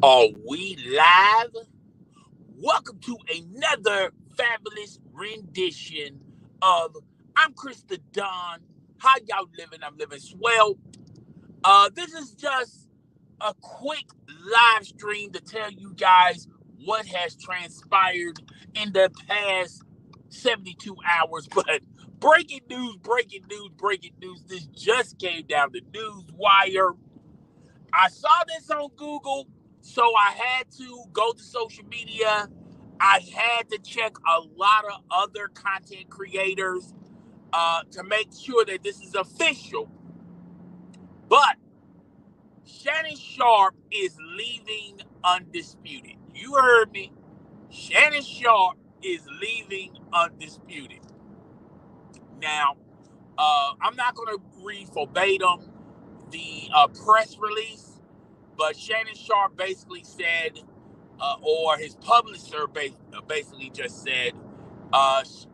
Are we live? Welcome to another fabulous rendition of I'm Chris the Don. How y'all living? I'm living swell. This is just a quick live stream to tell you guys what has transpired in the past 72 hours. But breaking news, breaking news, breaking news. This just came down the news wire. I saw this on Google, so I had to go to social media. I had to check a lot of other content creators to make sure that this is official. But Shannon Sharpe is leaving Undisputed. You heard me. Shannon Sharpe is leaving Undisputed. Now, I'm not going to read verbatim the press release, but Shannon Sharpe basically said, or his publisher basically just said,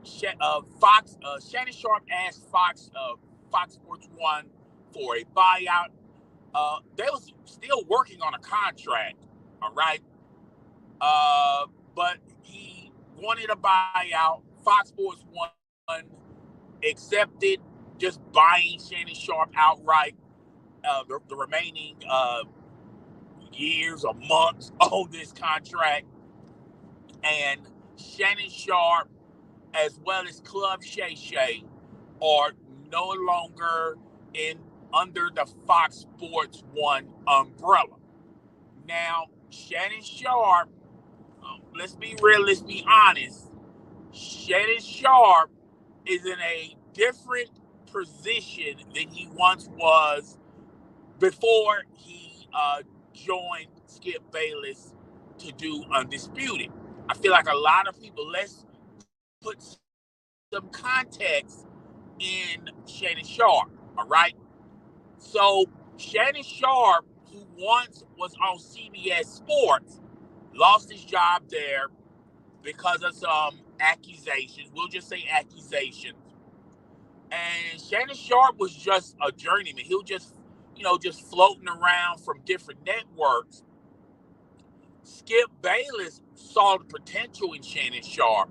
Shannon Sharpe asked Fox Sports One for a buyout. They was still working on a contract, all right. But he wanted a buyout. Fox Sports One accepted just buying Shannon Sharpe outright. The remaining years or months on this contract, and Shannon Sharpe, as well as Club Shay Shay, are no longer in under the Fox Sports One umbrella. Now, Shannon Sharpe, let's be real, let's be honest. Shannon Sharpe is in a different position than he once was before he joined Skip Bayless to do Undisputed. I feel like a lot of people, let's put some context in Shannon Sharpe, all right? So, Shannon Sharpe, who once was on CBS Sports, lost his job there because of some accusations. We'll just say accusations. And Shannon Sharpe was just a journeyman. He was just floating around from different networks. Skip Bayless saw the potential in Shannon Sharpe.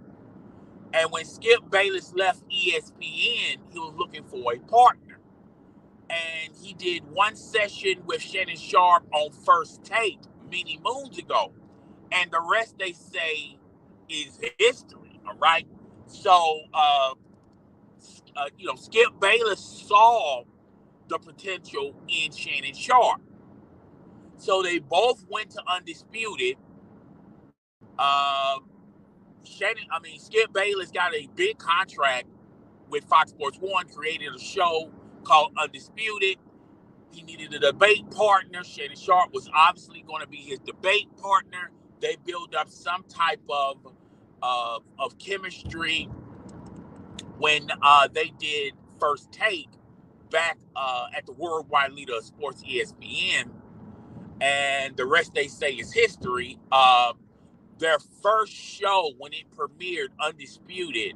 And when Skip Bayless left ESPN, he was looking for a partner. And he did one session with Shannon Sharpe on First Take many moons ago. And the rest, they say, is history, all right? So, Skip Bayless saw the potential in Shannon Sharpe. So they both went to Undisputed. Skip Bayless got a big contract with Fox Sports One, created a show called Undisputed. He needed a debate partner. Shannon Sharpe was obviously going to be his debate partner. They built up some type of chemistry when they did First Take back at the worldwide leader of sports, ESPN. And the rest, they say, is history. Their first show, when it premiered, Undisputed,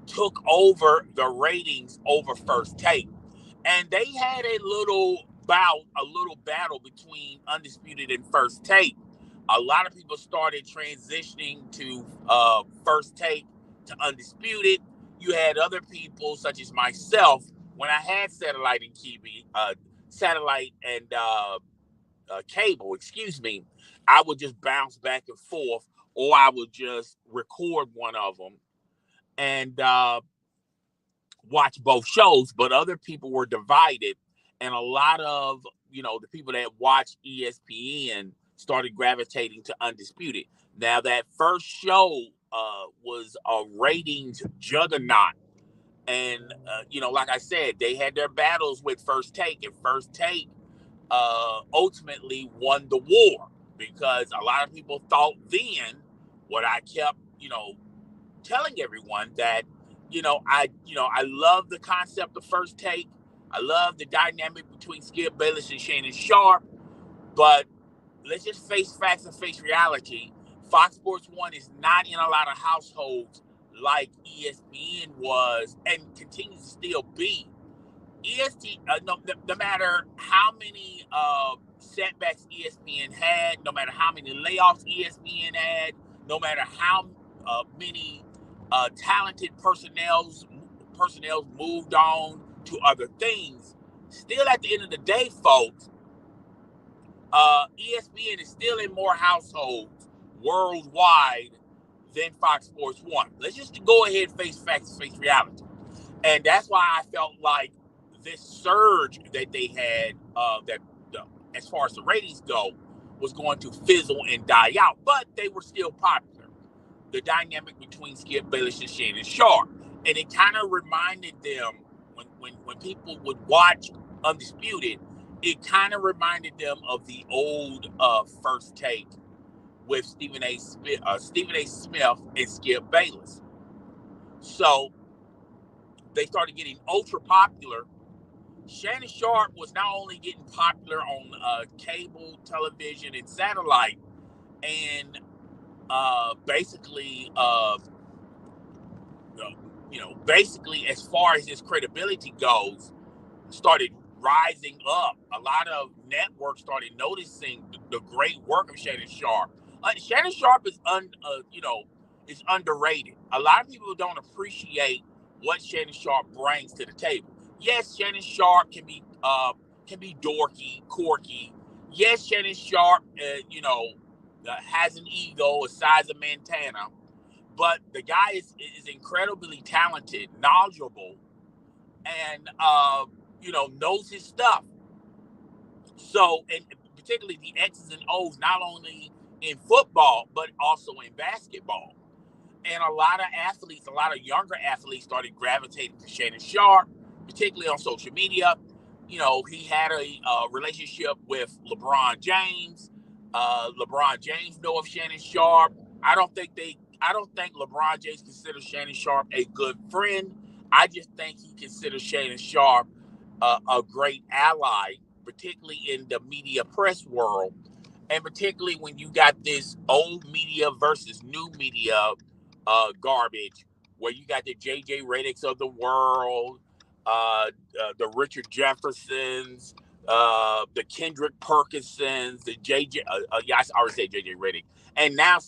took over the ratings over First Take. And they had a little battle between Undisputed and First Take. A lot of people started transitioning to First Take to Undisputed. You had other people, such as myself, when I had satellite and cable, excuse me, I would just bounce back and forth, or I would just record one of them and watch both shows. But other people were divided, and a lot of the people that watch ESPN started gravitating to Undisputed. Now, that first show was a ratings juggernaut. And, like I said, they had their battles with First Take, and First Take ultimately won the war, because a lot of people thought then, what I kept, telling everyone, that, I love the concept of First Take. I love the dynamic between Skip Bayless and Shannon Sharpe, but let's just face facts and face reality. Fox Sports One is not in a lot of households like ESPN was and continues to still be. No matter how many setbacks ESPN had, no matter how many layoffs ESPN had, no matter how many talented personnel moved on to other things, still at the end of the day, folks, ESPN is still in more households worldwide than Fox Sports 1. Let's just go ahead and face facts, face reality. And that's why I felt like this surge that they had, as far as the ratings go, was going to fizzle and die out. But they were still popular. The dynamic between Skip Bayless and Shannon Sharpe. And it kind of reminded them, when people would watch Undisputed, it kind of reminded them of the old First Take with Stephen A. Smith and Skip Bayless. So they started getting ultra popular. Shannon Sharpe was not only getting popular on cable television and satellite, and basically as far as his credibility goes, started rising up. A lot of networks started noticing the great work of Shannon Sharpe. Shannon Sharpe is is underrated. A lot of people don't appreciate what Shannon Sharpe brings to the table. Yes, Shannon Sharpe can be dorky, quirky. Yes, Shannon Sharpe, has an ego the size of Montana, but the guy is incredibly talented, knowledgeable, and knows his stuff. So, and particularly the X's and O's, not only in football but also in basketball. And a lot of athletes, a lot of younger athletes, started gravitating to Shannon Sharpe, particularly on social media. He had a relationship with LeBron James. LeBron James know of Shannon Sharpe. I don't think LeBron James considers Shannon Sharpe a good friend. I just think he considers Shannon Sharpe a great ally, particularly in the media press world, and particularly when you got this old media versus new media garbage, where you got the J.J. Reddicks of the world, the Richard Jeffersons, the Kendrick Perkinsons, the J.J. I already said J.J. Reddick, and now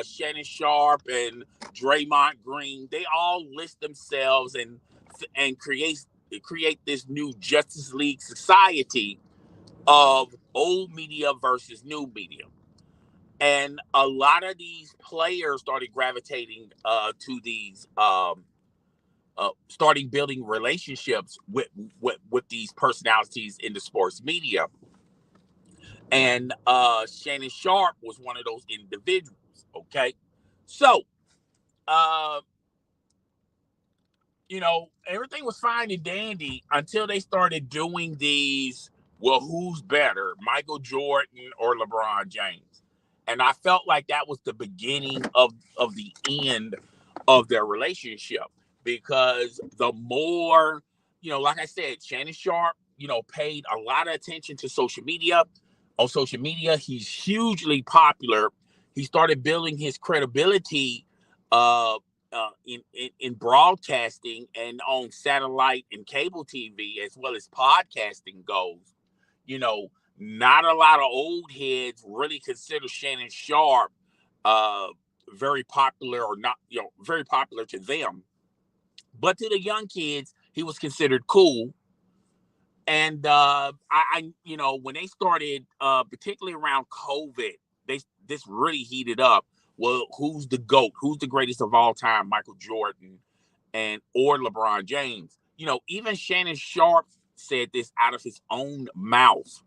Shannon Sharpe and Draymond Green. They all list themselves and create this new Justice League society of old media versus new media. And a lot of these players started gravitating to these, starting building relationships with these personalities in the sports media. And Shannon Sharpe was one of those individuals. Okay, so everything was fine and dandy until they started doing these. Well, who's better, Michael Jordan or LeBron James? And I felt like that was the beginning of the end of their relationship, because the more, like I said, Shannon Sharpe, paid a lot of attention to social media. On social media, he's hugely popular. He started building his credibility in broadcasting and on satellite and cable TV, as well as podcasting goes. Not a lot of old heads really consider Shannon Sharpe very popular, or not, very popular to them. But to the young kids, he was considered cool. And when they started, particularly around COVID, this really heated up. Well, who's the GOAT? Who's the greatest of all time? Michael Jordan or LeBron James? Even Shannon Sharpe said this out of his own mouth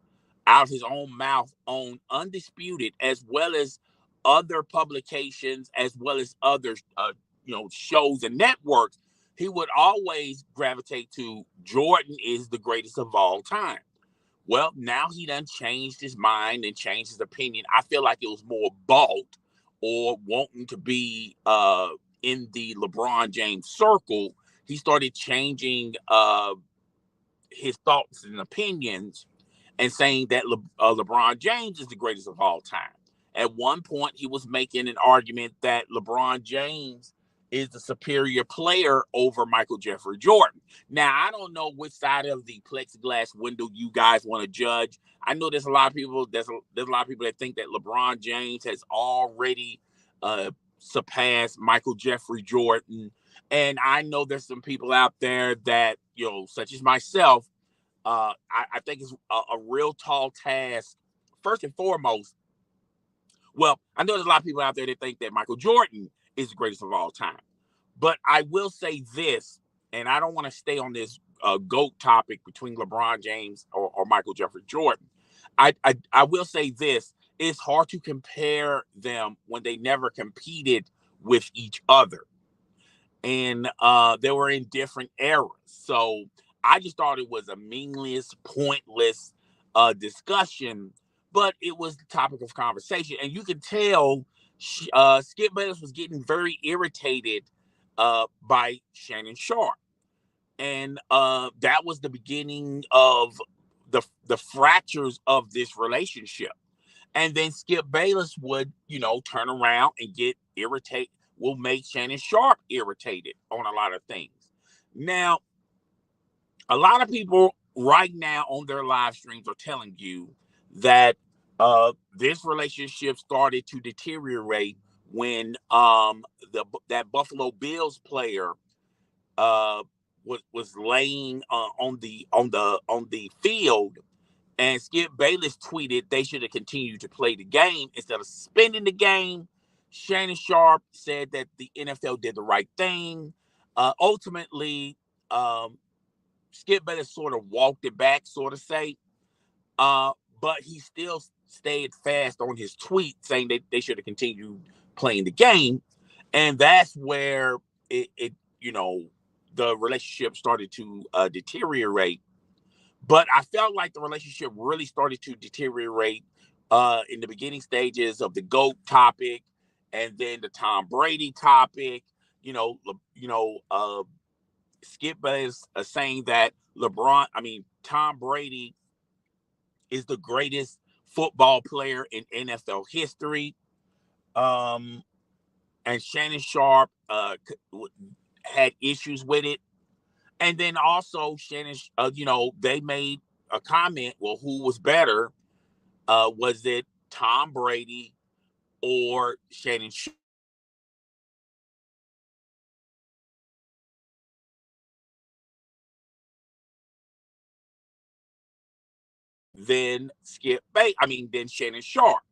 on Undisputed, as well as other publications, as well as other shows and networks. He would always gravitate to Jordan is the greatest of all time. Well, now he done changed his mind and changed his opinion. I feel like it was more bought or wanting to be in the LeBron James circle. He started changing his thoughts and opinions and saying that LeBron James is the greatest of all time. At one point, he was making an argument that LeBron James is the superior player over Michael Jeffrey Jordan. Now, I don't know which side of the plexiglass window you guys want to judge. I know there's a lot of people. There's a lot of people that think that LeBron James has already surpassed Michael Jeffrey Jordan, and I know there's some people out there that, such as myself. I think it's a real tall task. First and foremost, well, I know there's a lot of people out there that think that Michael Jordan is the greatest of all time. But I will say this, and I don't want to stay on this GOAT topic between LeBron James or Michael Jeffrey Jordan. I will say this, it's hard to compare them when they never competed with each other. And they were in different eras. So I just thought it was a meaningless, pointless discussion, but it was the topic of conversation. And you could tell Skip Bayless was getting very irritated by Shannon Sharpe. And that was the beginning of the fractures of this relationship. And then Skip Bayless would, turn around and get irritated, will make Shannon Sharpe irritated on a lot of things. Now, a lot of people right now on their live streams are telling you that this relationship started to deteriorate when that Buffalo Bills player was laying on the field, and Skip Bayless tweeted they should have continued to play the game instead of suspending the game. Shannon Sharpe said that the NFL did the right thing. Ultimately, Skip Bayless sort of walked it back, sort of say, but he still stayed fast on his tweet saying that they should have continued playing the game. And that's where the relationship started to deteriorate. But I felt like the relationship really started to deteriorate in the beginning stages of the GOAT topic, and then the Tom Brady topic. Skip Bayless saying that Tom Brady is the greatest football player in NFL history. And Shannon Sharpe had issues with it. And then also Shannon, they made a comment, well, who was better? Was it Tom Brady or Shannon Sharpe? Then then Shannon Sharpe,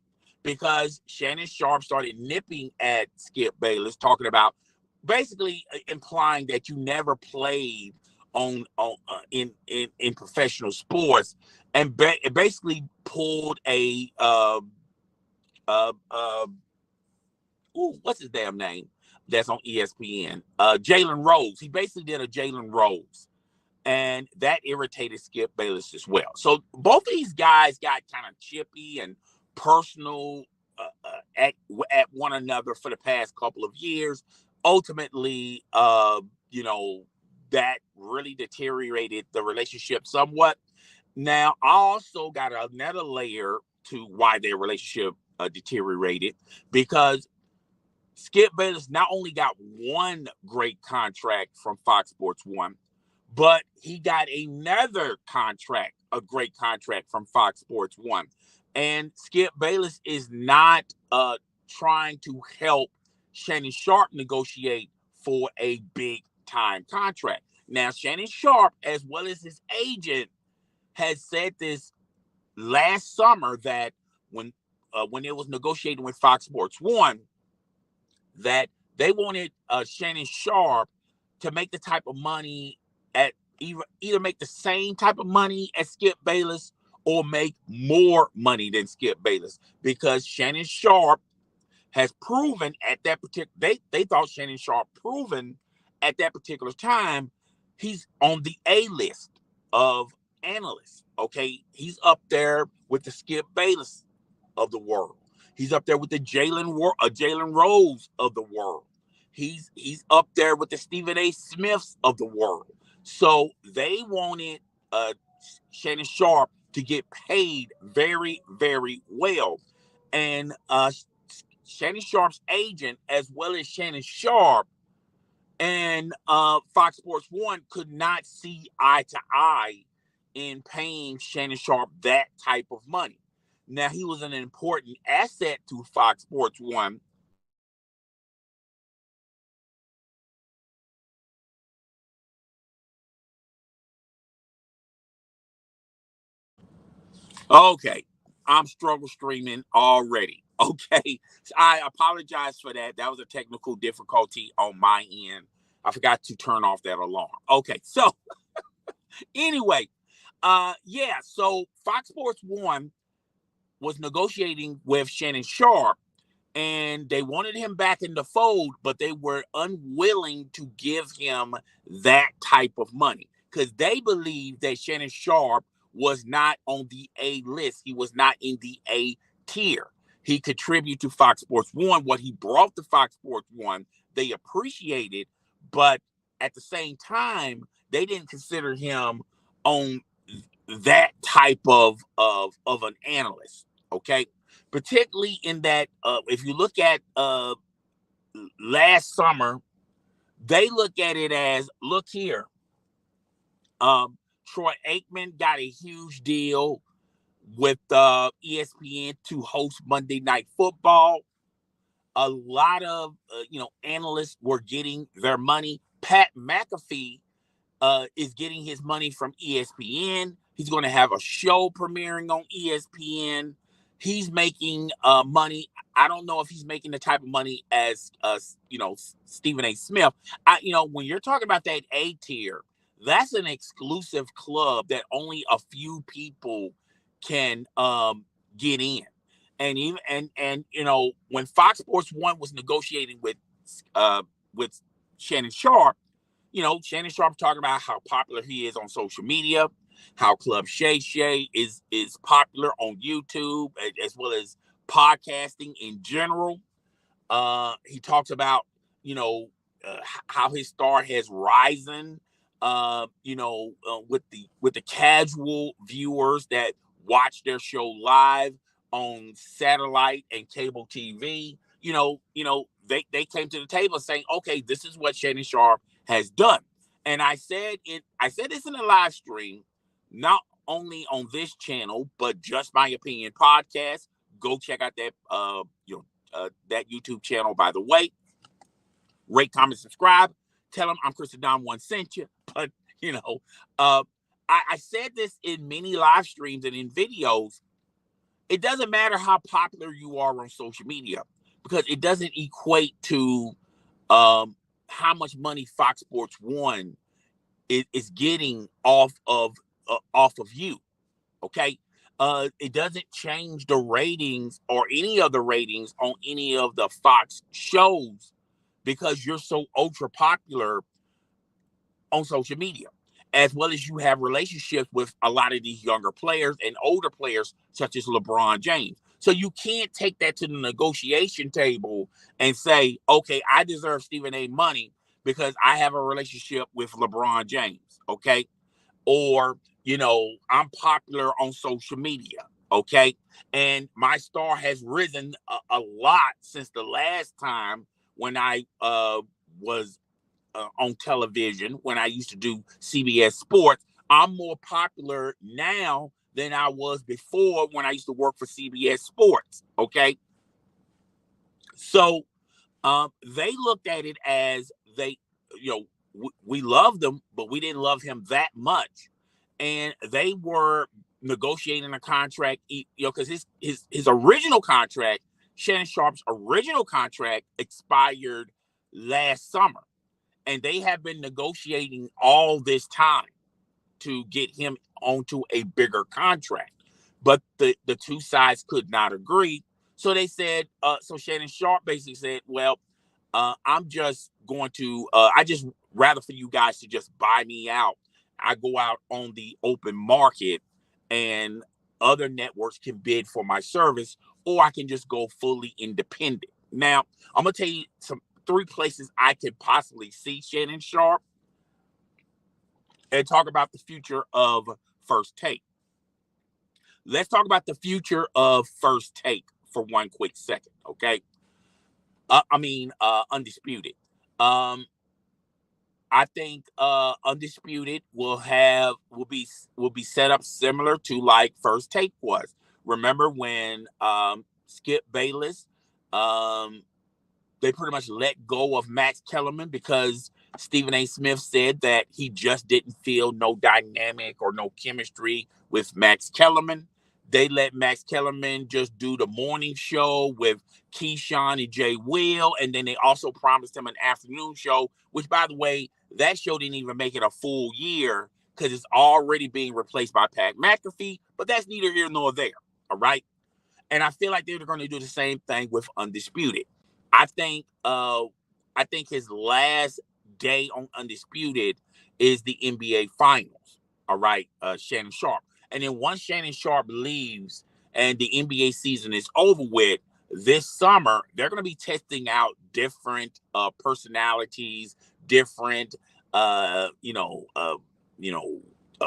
because Shannon Sharpe started nipping at Skip Bayless, talking about basically implying that you never played in professional sports, and basically pulled a what's his damn name that's on ESPN, Jalen Rose. He basically did a Jalen Rose. And that irritated Skip Bayless as well. So both of these guys got kind of chippy and personal at one another for the past couple of years. Ultimately, that really deteriorated the relationship somewhat. Now, I also got another layer to why their relationship deteriorated, because Skip Bayless not only got one great contract from Fox Sports 1, but he got another contract, a great contract from Fox Sports 1. And Skip Bayless is not trying to help Shannon Sharpe negotiate for a big time contract. Now, Shannon Sharpe, as well as his agent, has said this last summer that when it was negotiating with Fox Sports 1, that they wanted Shannon Sharpe to make the type of money at either make the same type of money as Skip Bayless or make more money than Skip Bayless, because Shannon Sharpe has proven at that particular they thought Shannon Sharpe proven at that particular time he's on the A list of analysts. Okay, he's up there with the Skip Bayless of the world. He's up there with the Jalen Rose of the world. He's up there with the Stephen A. Smiths of the world. So they wanted Shannon Sharpe to get paid very, very well. And Shannon Sharpe's agent, as well as Shannon Sharpe, And Fox Sports 1 could not see eye to eye in paying Shannon Sharpe that type of money. Now, he was an important asset to Fox Sports 1. Okay, I'm struggle streaming already. Okay, I apologize for that. That was a technical difficulty on my end. I forgot to turn off that alarm. Okay, so anyway, yeah, so Fox Sports 1 was negotiating with Shannon Sharpe, and they wanted him back in the fold, but they were unwilling to give him that type of money because they believed that Shannon Sharpe was not on the A list. He was not in the A tier. He contributed to Fox Sports 1. What he brought to Fox Sports 1, they appreciated, but at the same time, they didn't consider him on that type of an analyst. Okay, particularly in that if you look at last summer, they look at it as, look here, Troy Aikman got a huge deal with ESPN to host Monday Night Football. A lot of analysts were getting their money. Pat McAfee is getting his money from ESPN. He's going to have a show premiering on ESPN. He's making money. I don't know if he's making the type of money as Stephen A. Smith. When you're talking about that A tier, that's an exclusive club that only a few people can get in. And even when Fox Sports 1 was negotiating with Shannon Sharpe, Shannon Sharpe talking about how popular he is on social media, how Club Shay Shay is popular on YouTube, as well as podcasting in general. He talks about, how his star has risen, with the casual viewers that watch their show live on satellite and cable TV. They came to the table saying, okay, this is what Shannon Sharpe has done. And I said this in a live stream, not only on this channel, but Just My Opinion podcast. Go check out that YouTube channel, by the way. Rate, comment, subscribe. Tell them I'm Chris Don One sent you. But I said this in many live streams and in videos. It doesn't matter how popular you are on social media, because it doesn't equate to how much money Fox Sports 1 is getting off of you. Okay, it doesn't change the ratings or any of the ratings on any of the Fox shows because you're so ultra popular on social media, as well as you have relationships with a lot of these younger players and older players, such as LeBron James. So you can't take that to the negotiation table and say, okay, I deserve Stephen A. money because I have a relationship with LeBron James. Okay. Or, I'm popular on social media. Okay. And my star has risen a lot since the last time when I was on television, when I used to do CBS Sports. I'm more popular now than I was before when I used to work for CBS Sports. Okay. So they looked at it as we loved him, but we didn't love him that much. And they were negotiating a contract, because his original contract, Shannon Sharpe's original contract, expired last summer. And they have been negotiating all this time to get him onto a bigger contract. But the two sides could not agree. So they said, so Shannon Sharpe basically said, well, I'm just going to, I just rather for you guys to just buy me out. I go out on the open market and other networks can bid for my service, or I can just go fully independent. Now, I'm going to tell you three places I could possibly see Shannon Sharpe and talk about the future of First Take. Let's talk about the future of First Take for one quick second, okay? Undisputed. I think Undisputed will be set up similar to like First Take was. Remember when Skip Bayless um, they pretty much let go of Max Kellerman because Stephen A. Smith said that he just didn't feel no dynamic or no chemistry with Max Kellerman. They let Max Kellerman just do the morning show with Keyshawn and Jay Will, and then they also promised him an afternoon show, which, by the way, that show didn't even make it a full year because it's already being replaced by Pat McAfee, but that's neither here nor there, all right? And I feel like they're going to do the same thing with Undisputed. I think I think his last day on Undisputed is the NBA Finals. All right, Shannon Sharpe. And then once Shannon Sharpe leaves and the NBA season is over with, this summer they're going to be testing out different personalities, different you know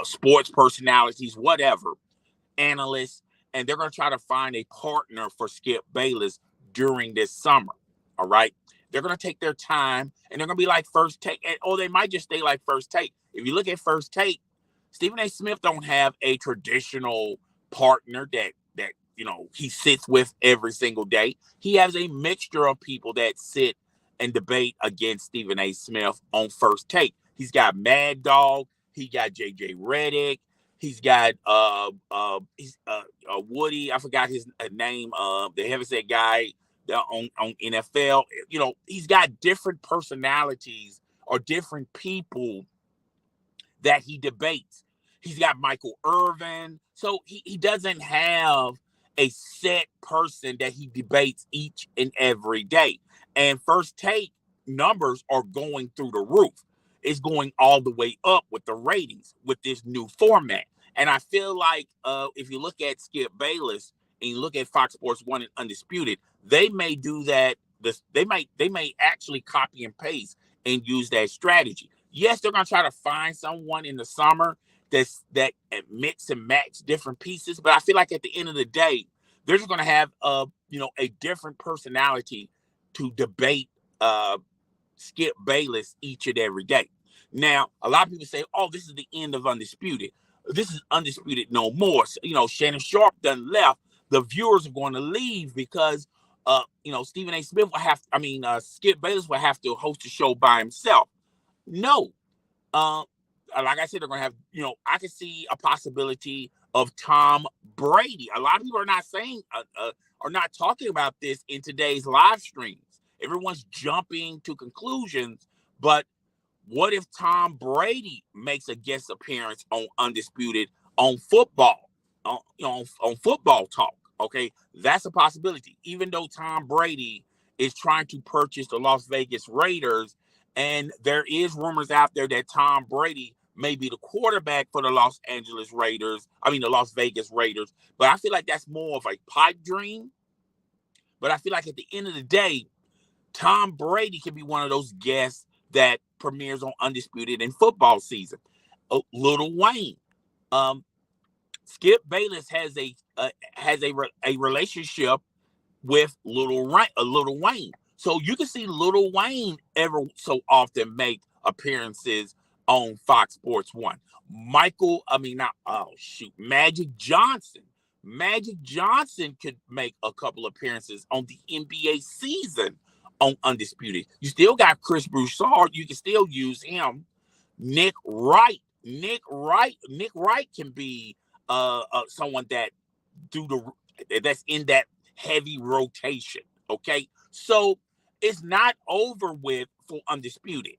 sports personalities, whatever, analysts, and they're going to try to find a partner for Skip Bayless during this summer. All right. They're going to take their time and they're going to be like First Take, or they might just stay like First Take. If you look at First Take, Stephen A. Smith don't have a traditional partner that he sits with every single day. He has a mixture of people that sit and debate against Stephen A. Smith on First Take. He's got Mad Dog. He got JJ Redick. He's got Woody. I forgot his name. The heavyset guy on NFL. He's got different personalities or different people that he debates. He's got Michael Irvin. So he doesn't have a set person that he debates each and every day. And First Take numbers are going through the roof. It's going all the way up with the ratings with this new format. And I feel like if you look at Skip Bayless and you look at Fox Sports 1 and Undisputed, they may do that. They may actually copy and paste and use that strategy. Yes, they're going to try to find someone in the summer that mix and match different pieces. But I feel like at the end of the day, they're just going to have a different personality to debate Skip Bayless each and every day. Now, a lot of people say, "Oh, this is the end of Undisputed. This is Undisputed no more." So, Shannon Sharpe done left. The viewers are going to leave because, Stephen A. Smith Skip Bayless will have to host a show by himself. No, like I said, they're going to have, I can see a possibility of Tom Brady. A lot of people are not saying, are not talking about this in today's live streams. Everyone's jumping to conclusions, but what if Tom Brady makes a guest appearance on Undisputed on football, on football talk? Okay, that's a possibility. Even though Tom Brady is trying to purchase the Las Vegas Raiders, and there is rumors out there that Tom Brady may be the quarterback for the Las Vegas Raiders. But I feel like that's more of a pipe dream. But I feel like at the end of the day, Tom Brady can be one of those guests that premieres on Undisputed in football season. Lil Wayne, Skip Bayless has a relationship with Lil Wayne, so you can see Lil Wayne ever so often make appearances on Fox Sports 1. Magic Johnson. Magic Johnson could make a couple appearances on the NBA season on Undisputed. You still got Chris Broussard. You can still use him. Nick Wright can be someone that's in that heavy rotation. Okay, so it's not over with for Undisputed.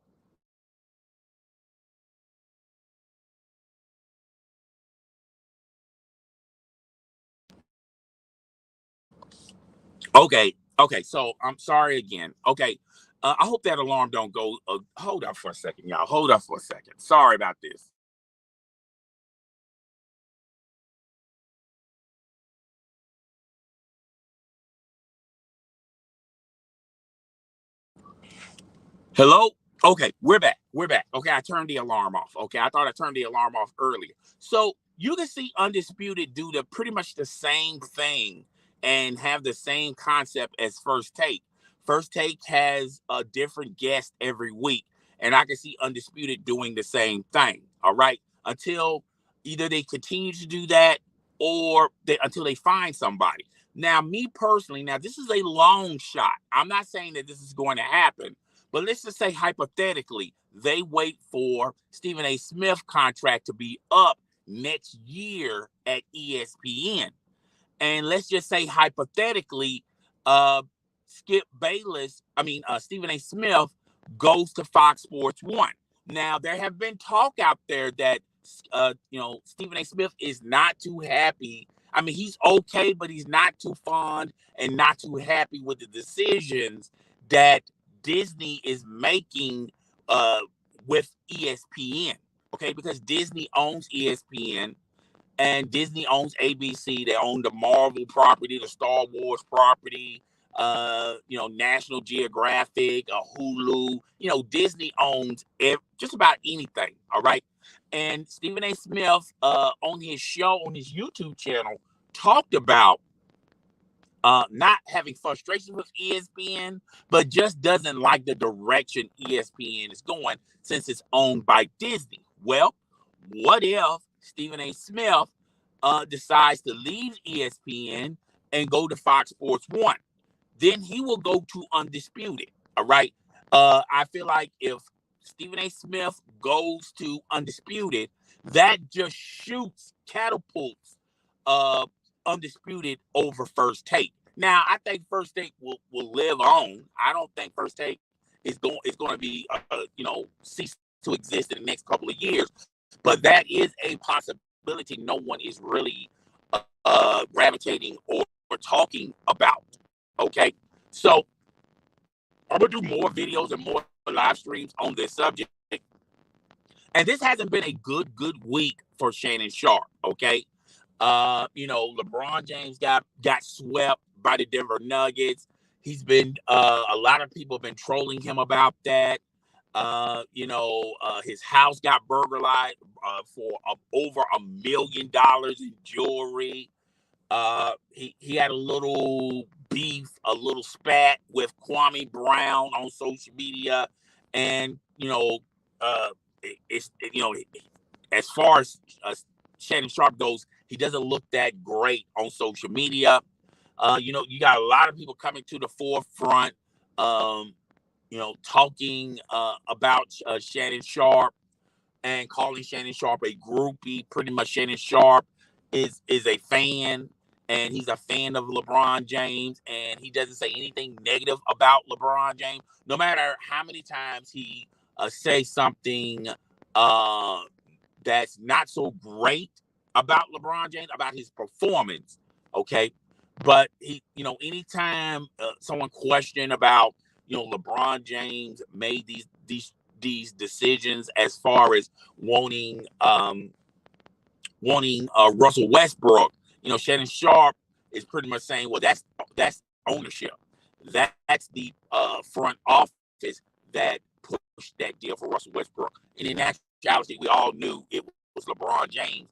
Okay, so I'm sorry again. Okay, I hope that alarm don't go. Hold up for a second, y'all. Hold up for a second. Sorry about this. Hello? Okay, we're back. We're back. Okay, I turned the alarm off. Okay, I thought I turned the alarm off earlier. So you can see Undisputed do pretty much the same thing and have the same concept as First Take. First Take has a different guest every week. And I can see Undisputed doing the same thing. All right. Until either they continue to do that or until they find somebody. Now, me personally, now this is a long shot. I'm not saying that this is going to happen, but let's just say hypothetically, they wait for Stephen A. Smith contract to be up next year at ESPN. And let's just say hypothetically, Skip Bayless, Stephen A. Smith goes to Fox Sports 1. Now, there have been talk out there that, Stephen A. Smith is not too happy. I mean, he's okay, but he's not too fond and not too happy with the decisions that Disney is making with ESPN. Okay, because Disney owns ESPN. And Disney owns ABC. They own the Marvel property, the Star Wars property, National Geographic, Hulu. Disney owns just about anything. All right. And Stephen A. Smith, on his show, on his YouTube channel, talked about not having frustration with ESPN, but just doesn't like the direction ESPN is going since it's owned by Disney. Well, what if Stephen A. Smith decides to leave ESPN and go to Fox Sports 1? Then he will go to Undisputed. All right. I feel like if Stephen A. Smith goes to Undisputed, that just catapults Undisputed over First Take. Now, I think First Take will live on. I don't think First Take is going to be cease to exist in the next couple of years. But that is a possibility no one is really gravitating or talking about. Okay, so I'm gonna do more videos and more live streams on this subject. And this hasn't been a good week for Shannon Sharpe. Okay, LeBron James got swept by the Denver Nuggets. He's been a lot of people have been trolling him about that. His house got burglarized for over $1 million in jewelry. He had a little beef, a little spat with Kwame Brown on social media, and as far as Shannon Sharpe goes, he doesn't look that great on social media. You got a lot of people coming to the forefront. Talking about Shannon Sharpe and calling Shannon Sharpe a groupie. Pretty much Shannon Sharpe is a fan, and he's a fan of LeBron James, and he doesn't say anything negative about LeBron James, no matter how many times he says something that's not so great about LeBron James, about his performance, okay? But anytime someone questioned about LeBron James made these decisions as far as wanting Russell Westbrook, Shannon Sharpe is pretty much saying, well, that's ownership. That's the front office that pushed that deal for Russell Westbrook. And in actuality, we all knew it was LeBron James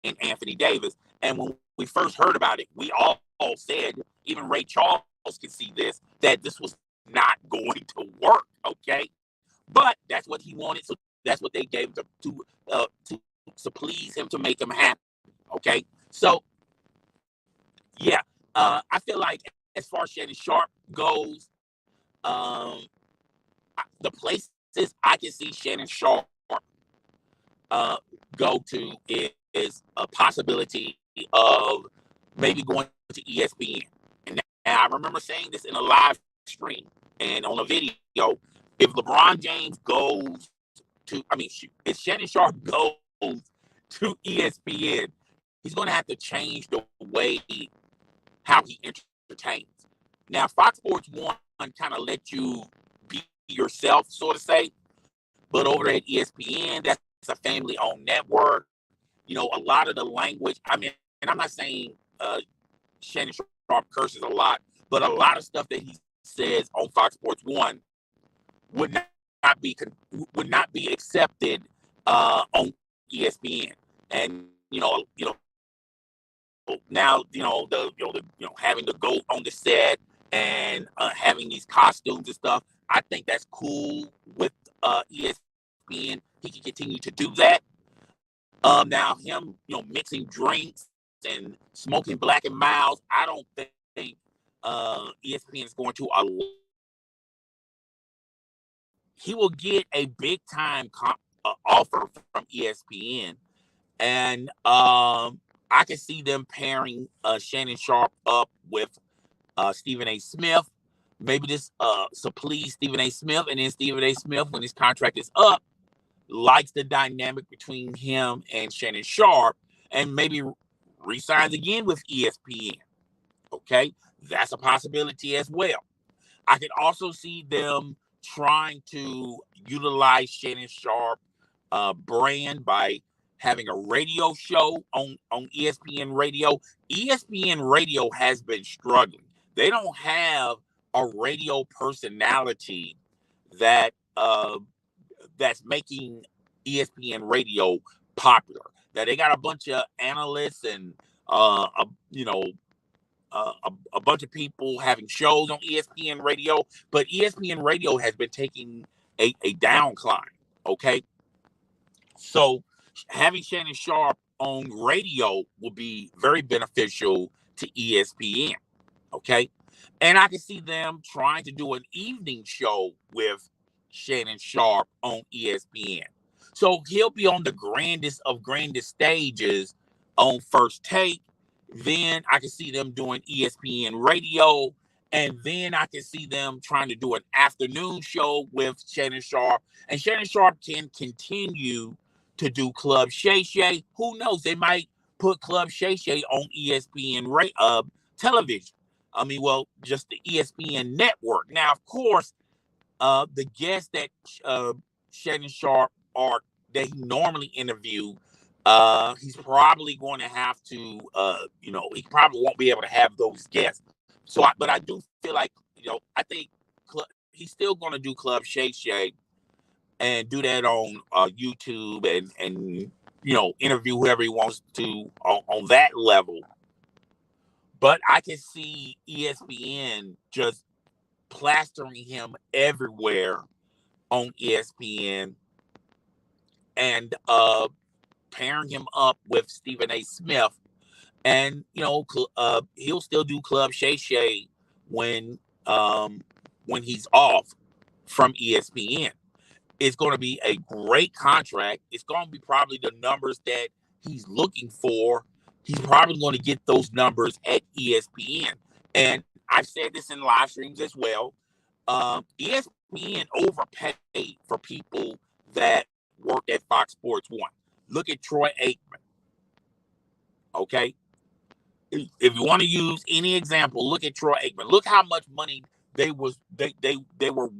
and Anthony Davis. And when we first heard about it, we all said, even Ray Charles could see this, that this was not going to work, okay? But that's what he wanted, so that's what they gave him to please him, to make him happy, okay? So, yeah, I feel like as far as Shannon Sharpe goes, the places I can see Shannon Sharpe go to is a possibility of maybe going to ESPN. And I remember saying this in a live stream and on a video. If LeBron James goes to, if Shannon Sharpe goes to ESPN, he's going to have to change the way how he entertains. Now, Fox Sports 1 kind of let you be yourself, so to say, but over at ESPN, that's a family-owned network. A lot of the language, and I'm not saying Shannon Sharpe curses a lot, but a lot of stuff that he says on Fox Sports 1 would not be accepted on ESPN. And now having the GOAT on the set and having these costumes and stuff, I think that's cool with ESPN, he can continue to do that. Now him, mixing drinks and smoking Black and Miles, I don't think ESPN is going to allow. He will get a big time offer from ESPN, and I can see them pairing Shannon Sharpe up with Stephen A. Smith. Maybe this so please Stephen A. Smith, and then Stephen A. Smith, when his contract is up, likes the dynamic between him and Shannon Sharpe, and maybe resigns again with ESPN. Okay, that's a possibility as well. I could also see them trying to utilize Shannon Sharpe brand by having a radio show on ESPN Radio. ESPN Radio has been struggling. They don't have a radio personality that that's making ESPN Radio popular. That they got a bunch of analysts and a bunch of people having shows on ESPN Radio, but ESPN Radio has been taking a downcline. Okay, so having Shannon Sharpe on radio will be very beneficial to ESPN. Okay, and I can see them trying to do an evening show with Shannon Sharpe on ESPN. So he'll be on the grandest of grandest stages on First Take. Then I can see them doing ESPN Radio. And then I can see them trying to do an afternoon show with Shannon Sharpe. And Shannon Sharpe can continue to do Club Shay Shay. Who knows? They might put Club Shay Shay on ESPN television. I mean, well, just the ESPN network. Now, of course, the guests that Shannon Sharpe or that he normally interview, he's probably going to have to, he probably won't be able to have those guests. So, but I do feel like, I think he's still going to do Club Shay Shay and do that on YouTube and interview whoever he wants to on that level. But I can see ESPN just plastering him everywhere on ESPN and pairing him up with Stephen A. Smith. And, he'll still do Club Shay Shay when he's off from ESPN. It's going to be a great contract. It's going to be probably the numbers that he's looking for. He's probably going to get those numbers at ESPN. And I've said this in live streams as well. ESPN overpaid for people that worked at Fox Sports 1. Look at Troy Aikman. Okay? If you want to use any example, look at Troy Aikman. Look how much money they were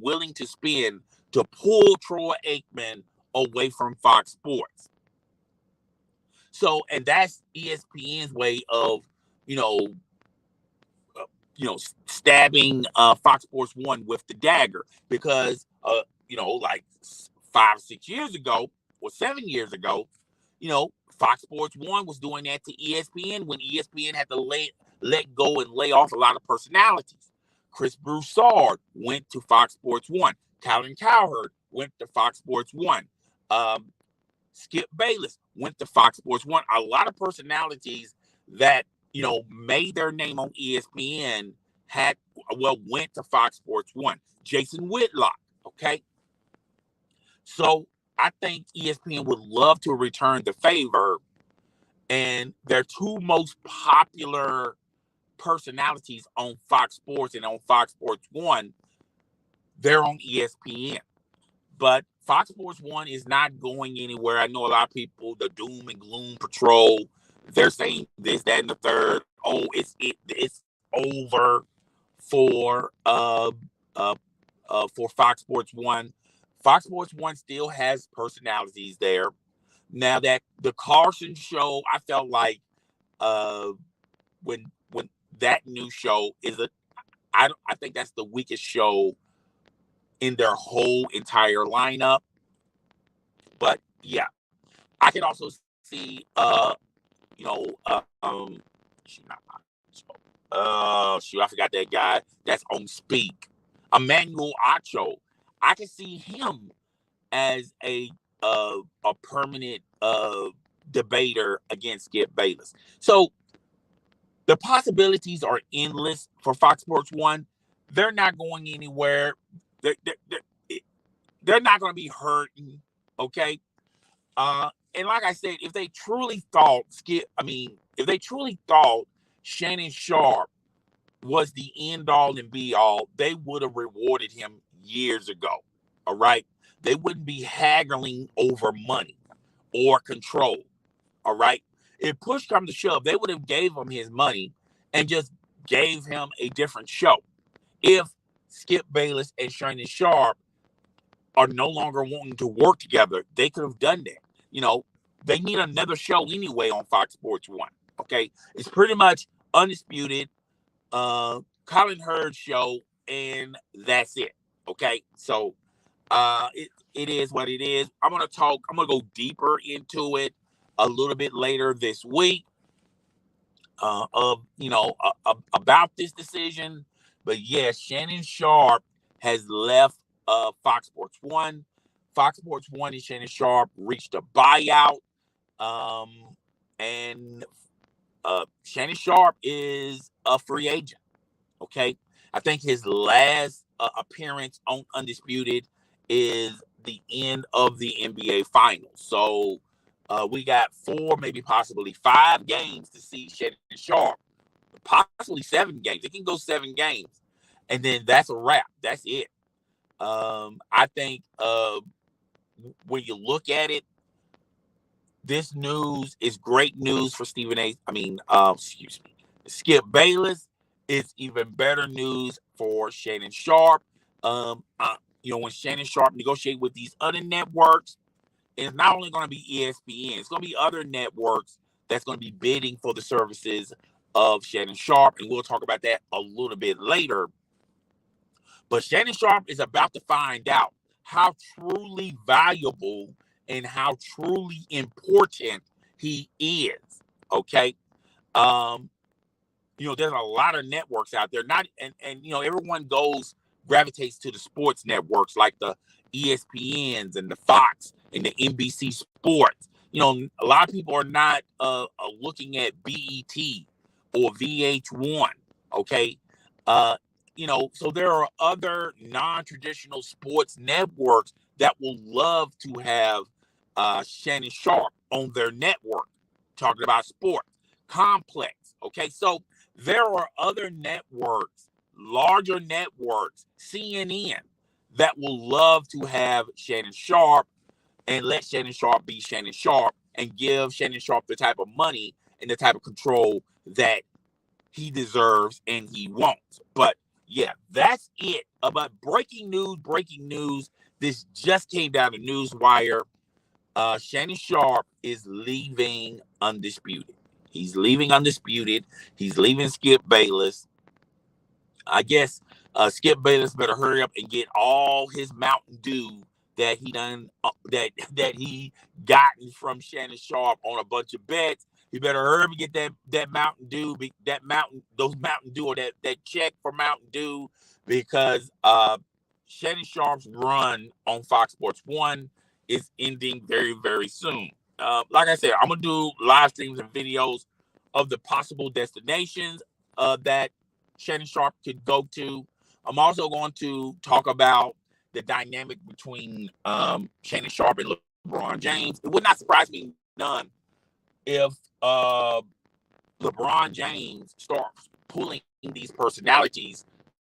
willing to spend to pull Troy Aikman away from Fox Sports. So, and that's ESPN's way of, stabbing Fox Sports 1 with the dagger, because, like 5 or 6 years ago or 7 years ago, Fox Sports 1 was doing that to ESPN when ESPN had to let go and lay off a lot of personalities. Chris Broussard went to Fox Sports 1. Colin Cowherd went to Fox Sports 1. Skip Bayless went to Fox Sports 1. A lot of personalities that, made their name on ESPN went to Fox Sports 1. Jason Whitlock, okay? So I think ESPN would love to return the favor, and their two most popular personalities on Fox Sports and on Fox Sports 1, they're on ESPN. But Fox Sports 1 is not going anywhere. I know a lot of people, the doom and gloom patrol, they're saying this, that, and the third. Oh, it's over for Fox Sports 1. Fox Sports 1 still has personalities there. Now that the Carson show, I felt like when that new show I think that's the weakest show in their whole entire lineup. But yeah, I can also see I forgot that guy that's on Speak, Emmanuel Acho. I can see him as a permanent debater against Skip Bayless. So the possibilities are endless for Fox Sports 1. They're not going anywhere. They're not going to be hurting, okay? And like I said, if they truly thought Shannon Sharpe was the end all and be all, they would have rewarded him years ago. All right. They wouldn't be haggling over money or control. All right. If push comes to shove, they would have gave him his money and just gave him a different show. If Skip Bayless and Shannon Sharpe are no longer wanting to work together, they could have done that. You know, they need another show anyway on Fox Sports 1. Okay. It's pretty much Undisputed, Colin Hurd show, and that's it. Okay. So it is what it is. I'm gonna go deeper into it a little bit later this week about this decision. But yes, Shannon Sharpe has left Fox Sports 1. Fox Sports 1 and Shannon Sharpe reached a buyout. And Shannon Sharpe is a free agent. Okay. I think his last appearance on Undisputed is the end of the NBA Finals. So we got 4, maybe possibly 5 games to see Shannon Sharpe. Possibly 7 games. It can go 7 games. And then that's a wrap. That's it. I think when you look at it, this news is great news for Skip Bayless. It's even better news for Shannon Sharpe. When Shannon Sharpe negotiate with these other networks, it's not only going to be ESPN, it's going to be other networks that's going to be bidding for the services of Shannon Sharpe, and we'll talk about that a little bit later. But Shannon Sharpe is about to find out how truly valuable and how truly important he is. Okay. There's a lot of networks out there. Everyone gravitates to the sports networks like the ESPNs and the Fox and the NBC Sports. A lot of people are not looking at BET or VH1. Okay. So there are other non-traditional sports networks that will love to have Shannon Sharpe on their network talking about sports. Complex. Okay. So there are other networks, larger networks, CNN, that will love to have Shannon Sharpe and let Shannon Sharpe be Shannon Sharpe and give Shannon Sharpe the type of money and the type of control that he deserves and he wants. But yeah, that's it. About breaking news. This just came down to Newswire. Shannon Sharpe is leaving Undisputed. He's leaving Undisputed. He's leaving Skip Bayless. I guess Skip Bayless better hurry up and get all his Mountain Dew that he done that he gotten from Shannon Sharpe on a bunch of bets. He better hurry up and get that Mountain Dew, those Mountain Dew, or that check for Mountain Dew, because Shannon Sharpe's run on Fox Sports 1 is ending very, very soon. Like I said, I'm gonna do live streams and videos of the possible destinations that Shannon Sharpe could go to. I'm also going to talk about the dynamic between Shannon Sharpe and LeBron James. It would not surprise me none if LeBron James starts pulling these personalities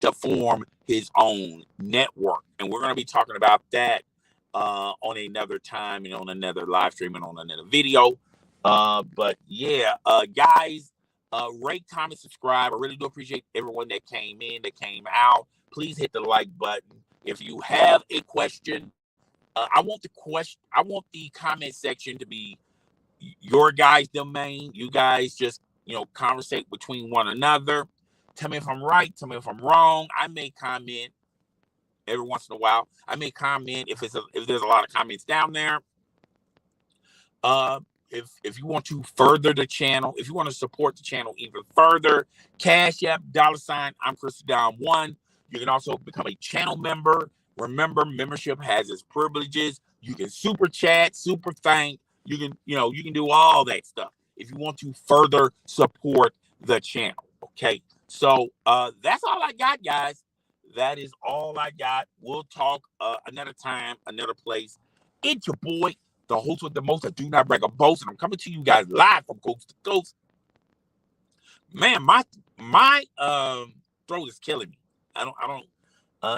to form his own network. And we're going to be talking about that on another time and on another live stream and on another video. But yeah, guys, rate, comment, subscribe. I really do appreciate everyone that came in, that came out. Please hit the like button. If you have a question, I want the comment section to be your guys' domain. You guys just, conversate between one another. Tell me if I'm right. Tell me if I'm wrong. I may comment every once in a while. I may comment if there's a lot of comments down there. If you want to further the channel, if you want to support the channel even further, Cash App, $, I'm Chris Don 1. You can also become a channel member Remember, membership has its privileges. You can super chat, super thank. You can, you can do all that stuff if you want to further support the channel. Okay. So that's all I got, guys. That is all I got. We'll talk another time, another place. It's your boy, the host with the most. I do not brag a boast, and I'm coming to you guys live from coast to coast. Man, my throat is killing me. I don't.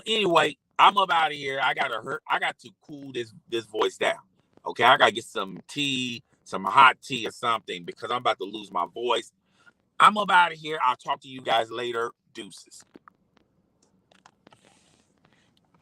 Anyway, I'm up out of here. I got to cool this voice down. Okay, I gotta get some tea, some hot tea or something, because I'm about to lose my voice. I'm up out of here. I'll talk to you guys later. Deuces.